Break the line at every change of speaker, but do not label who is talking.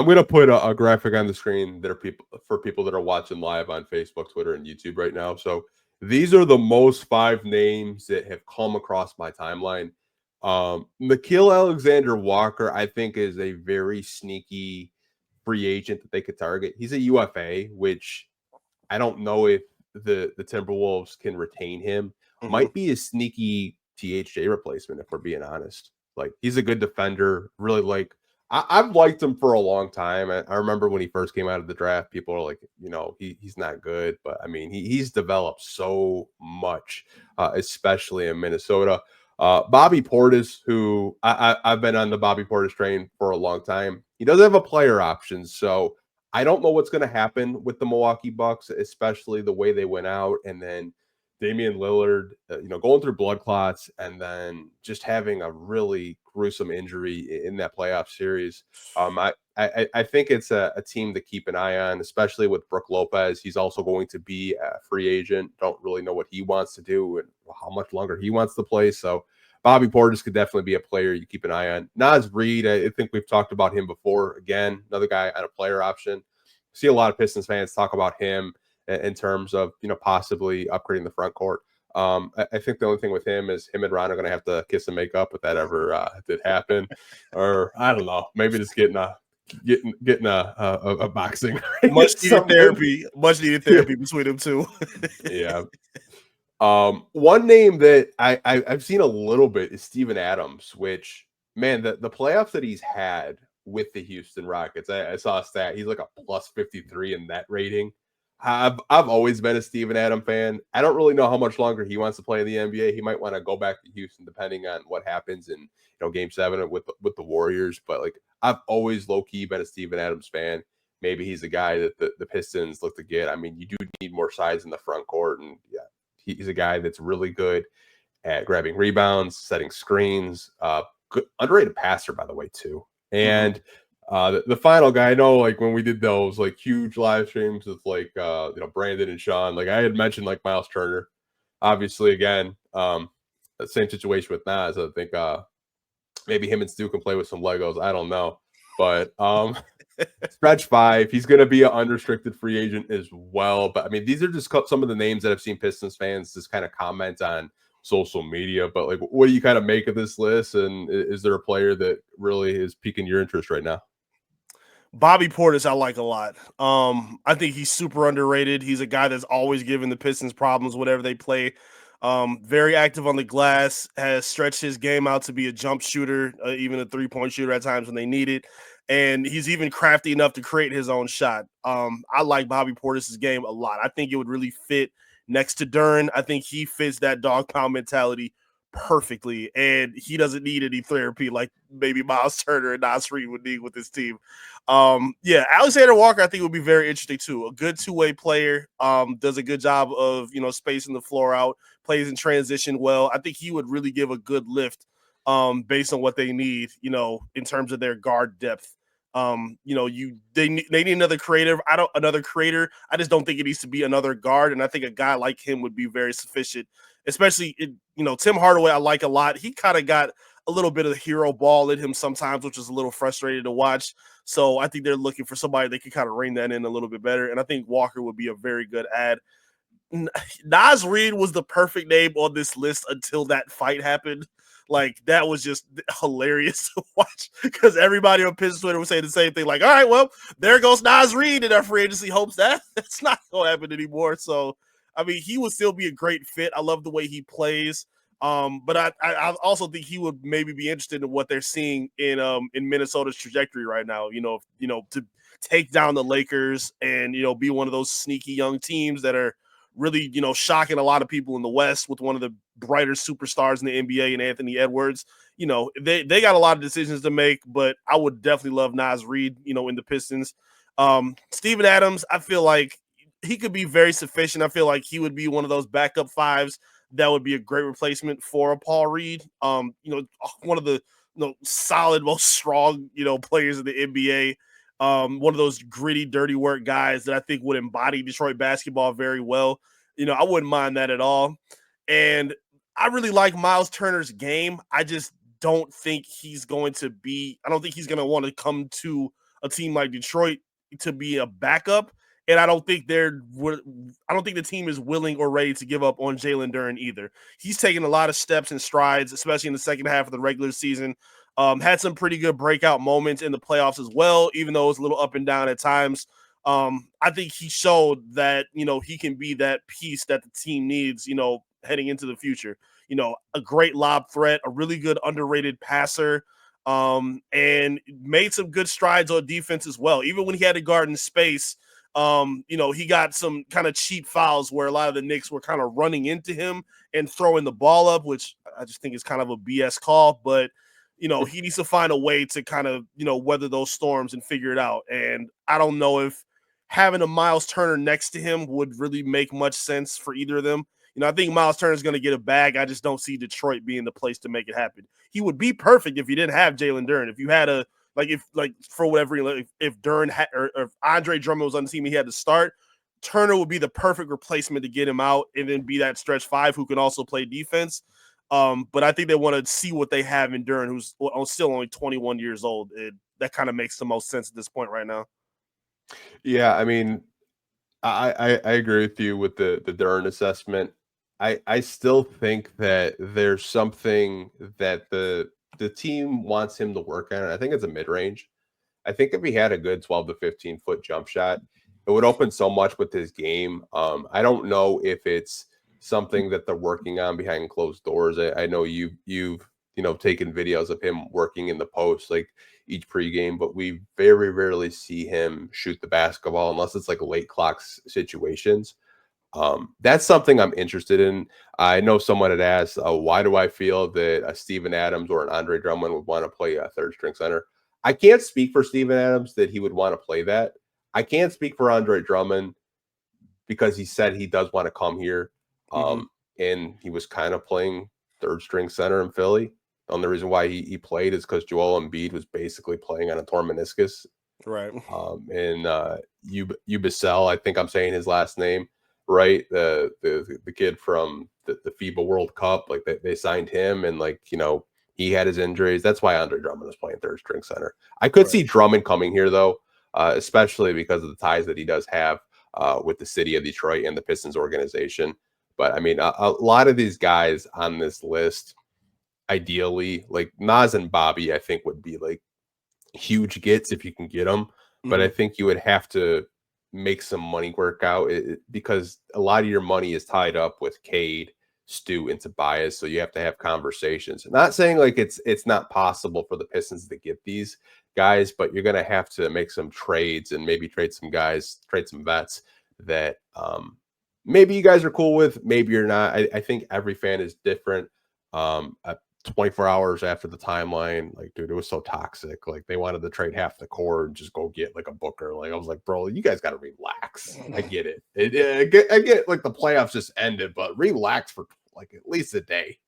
I'm gonna put a graphic on the screen that are people that are watching live on Facebook, Twitter, and YouTube right now. So these are the most five names that have come across my timeline. Nikhil Alexander Walker, I think, is a very sneaky free agent that they could target. He's a UFA, which I don't know if the Timberwolves can retain him.
Mm-hmm.
Might be a sneaky THJ replacement if we're being honest. Like he's a good defender. Really like I've liked him for a long time. I remember when he first came out of the draft, people were like, he's not good, but I mean he's developed so much, especially in Minnesota. Bobby Portis, who I've been on the Bobby Portis train for a long time. He doesn't have a player option, so I don't know what's going to happen with the Milwaukee Bucks, especially the way they went out, and then Damian Lillard, going through blood clots, and then just having a really gruesome injury in that playoff series. I think it's a team to keep an eye on, especially with Brook Lopez. He's also going to be a free agent. Don't really know what he wants to do and how much longer he wants to play. So Bobby Portis could definitely be a player you keep an eye on. Naz Reid, I think we've talked about him before. Again, another guy on a player option. See a lot of Pistons fans talk about him in terms of possibly upgrading the front court. I think the only thing with him is him and Ron are going to have to kiss and make up if that ever did happen, or I don't know, maybe just getting a boxing
Much needed therapy. Much needed therapy between them two.
Yeah. One name that I've seen a little bit is Steven Adams, which man, the playoffs that he's had with the Houston Rockets, I saw a stat. He's like a plus 53 in net rating. I've always been a Steven Adams fan. I don't really know how much longer he wants to play in the NBA. He might want to go back to Houston depending on what happens in Game 7 with the Warriors. But like I've always low key been a Steven Adams fan. Maybe he's a guy that the Pistons look to get. I mean, you do need more size in the front court, and yeah, he's a guy that's really good at grabbing rebounds, setting screens. Good, underrated passer, by the way, too. And the final guy, I know, like when we did those like huge live streams with like Brandon and Sean, like I had mentioned like Miles Turner. Obviously, again, same situation with Nas. I think maybe him and Stu can play with some Legos. I don't know, but stretch five, he's going to be an unrestricted free agent as well. But I mean, these are just some of the names that I've seen Pistons fans just kind of comment on social media. But like, what do you kind of make of this list? And is there a player that really is piquing your interest right now?
Bobby Portis, I like a lot. I think he's super underrated. He's a guy that's always given the Pistons problems whenever they play. Very active on the glass, has stretched his game out to be a jump shooter, even a three-point shooter at times when they need it. And he's even crafty enough to create his own shot. I like Bobby Portis' game a lot. I think it would really fit next to Duren. I think he fits that dog pound mentality perfectly, and he doesn't need any therapy like maybe Miles Turner and Nas Reid would need with his team. Alexander Walker I think would be very interesting too. A good two-way player, does a good job of spacing the floor out, plays in transition well. I think he would really give a good lift based on what they need, in terms of their guard depth. They need another creator. I just don't think it needs to be another guard, and I think a guy like him would be very sufficient. Especially, Tim Hardaway, I like a lot. He kind of got a little bit of the hero ball in him sometimes, which is a little frustrating to watch. So I think they're looking for somebody that can kind of rein that in a little bit better. And I think Walker would be a very good add. Nas Reid was the perfect name on this list until that fight happened. Like, that was just hilarious to watch because everybody on Pistons Twitter was saying the same thing. Like, all right, well, there goes Nas Reid in our free agency hopes. That's not going to happen anymore. So, I mean, he would still be a great fit. I love the way he plays. But I also think he would maybe be interested in what they're seeing in Minnesota's trajectory right now. To take down the Lakers and be one of those sneaky young teams that are really shocking a lot of people in the West with one of the brighter superstars in the NBA and Anthony Edwards. They got a lot of decisions to make, but I would definitely love Nas Reid in the Pistons. Steven Adams, I feel like he could be very sufficient. I feel like he would be one of those backup fives that would be a great replacement for a Paul Reed. One of the solid, most strong, players in the NBA. One of those gritty, dirty work guys that I think would embody Detroit basketball very well. I wouldn't mind that at all. And I really like Miles Turner's game. I just don't think he's going to want to come to a team like Detroit to be a backup. And I don't think the team is willing or ready to give up on Jalen Duren either. He's taken a lot of steps and strides, especially in the second half of the regular season. Had some pretty good breakout moments in the playoffs as well, even though it was a little up and down at times. I think he showed that, he can be that piece that the team needs, heading into the future. A great lob threat, a really good underrated passer, and made some good strides on defense as well. Even when he had to guard in space, he got some kind of cheap fouls where a lot of the Knicks were kind of running into him and throwing the ball up, which I just think is kind of a BS call. But, he needs to find a way to kind of, weather those storms and figure it out. And I don't know if having a Miles Turner next to him would really make much sense for either of them. I think Miles Turner is going to get a bag. I just don't see Detroit being the place to make it happen. He would be perfect if you didn't have Jalen Duren. If you had for whatever, if Duren or if Andre Drummond was on the team and he had to start, Turner would be the perfect replacement to get him out and then be that stretch five who can also play defense. But I think they want to see what they have in Duren, who's still only 21 years old. That kind of makes the most sense at this point right now.
Yeah, I mean, I agree with you with the Duren assessment. I still think that there's something that the team wants him to work on. I think it's a mid range. I think if he had a good 12 to 15-foot jump shot, it would open so much with his game. I don't know if it's something that they're working on behind closed doors. I know you've taken videos of him working in the post like each pregame, but we very rarely see him shoot the basketball unless it's like late clocks situations. That's something I'm interested in. I know someone had asked, why do I feel that a Steven Adams or an Andre Drummond would want to play a third string center? I can't speak for Steven Adams that he would want to play that. I can't speak for Andre Drummond because he said he does want to come here.
Mm-hmm.
And he was kind of playing third string center in Philly. The only reason why he played is because Joel Embiid was basically playing on a torn meniscus.
Right.
And Ubicel, I think I'm saying his last name right. The kid from the FIBA World Cup, like they signed him, and he had his injuries. That's why Andre Drummond was playing third string center. I could see Drummond coming here though, especially because of the ties that he does have with the city of Detroit and the Pistons organization. But I mean, a lot of these guys on this list, ideally, like Nas and Bobby, I think would be like huge gets if you can get them. But I think you would have to make some money work out because a lot of your money is tied up with Cade, Stu, and Tobias. So you have to have conversations. Not saying like it's not possible for the Pistons to get these guys, but you're going to have to make some trades and maybe trade some guys, trade some vets that maybe you guys are cool with, maybe you're not. I think every fan is different. 24 hours after the timeline, like, dude, it was so toxic. Like, they wanted to trade half the core and just go get like a Booker. Like, I was like, bro, you guys got to relax. I get it. I get like the playoffs just ended, but relax for like at least a day.